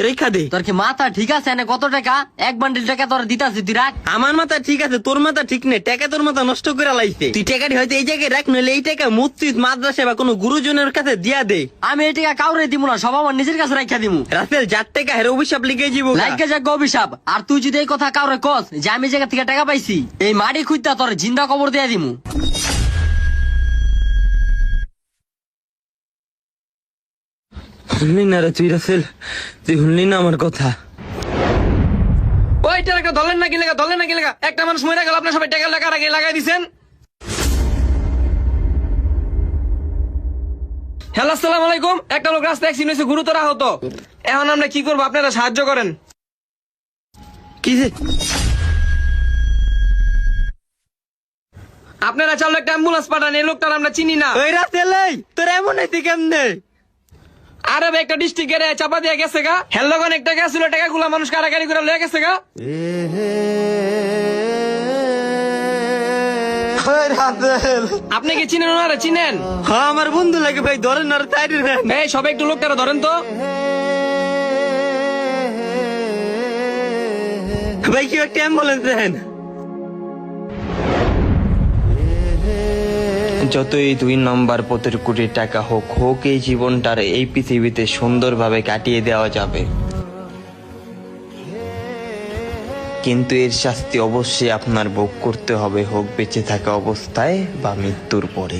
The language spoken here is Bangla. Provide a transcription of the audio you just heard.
রেখা দে। তোর কি মাথা ঠিক আছে? এনে কত টাকা? 1 বান্ডিল টাকা তোর দিতাছি, তুই রাখ। আমার মাথা ঠিক আছে, তোর মাথা ঠিক নেই। টাকা তোর মাথা নষ্ট করে লাইছে। তুই টাকাটি হয়তো এই জায়গায় রাখ, নইলে এই টাকা মসজিদ মাদ্রাসা বা কোনো গুরুজনের কাছে দিয়া দে। আমি এই টাকা কাউরে দিব না, সব আমার নিজের কাছে রাখা দিমু। রাসেল, যার টাকা হেরে অভিশাপ লিখে দিব। লাইকে যাক অভিশাপ। আর তুই যদি এই কথা কাউরে কস যে আমি এই জায়গা থেকে টাকা পাইছি, এই মাটি খুঁজতা তোর জিন্দা কবর দিয়া দিমু। শুনলি না রে তুই রাসেল, তুই শুনলি না আমার কথা? ওই টাকা ধরলেন না কি লেগা, ধরলেন না কি লেগা? একটা মানুষ মরে গেল, আপনার সবাই টাকা লাগাই দিছেন। হ্যালো, আসসালামু আলাইকুম। একটা লোক রাস্তায় অ্যাক্সিডেন্ট হয়েছে, গুরুতর আহত। এখন আমরা কি করবো, আপনারা সাহায্য করেন। কি যে আপনারা চাইলে একটা অ্যাম্বুলেন্স পাঠান, এই লোকটার আমরা চিনি না। ওই রাসেল, এই তোর এমন হইতে কেমনে? আরে ভাই, একটা ডিস্ট্রিক্টের চাপা দিয়ে গেছে গা। হেলগন একটা গেছিল, টাকাগুলা মানুষ কারাকারি করে লয়ে গেছে গা। আপনি কি চিনেন ওনারা? চিনেন? হ্যাঁ, আমার বন্ধু লাগে ভাই, ধরেন না সাইডে নেন। এই সবাই একটু লোকটারা ধরেন তো। ভাই কি একটা অ্যাম্বুলেন্স দেন। যতই 2 নম্বর 25 কোটি টাকা হোক এই জীবনটার এই পৃথিবীতে সুন্দরভাবে কাটিয়ে দেওয়া যাবে, কিন্তু এর শাস্তি অবশ্যই আপনার ভোগ করতে হবে, হোক বেঁচে থাকা অবস্থায় বা মৃত্যুর পরে।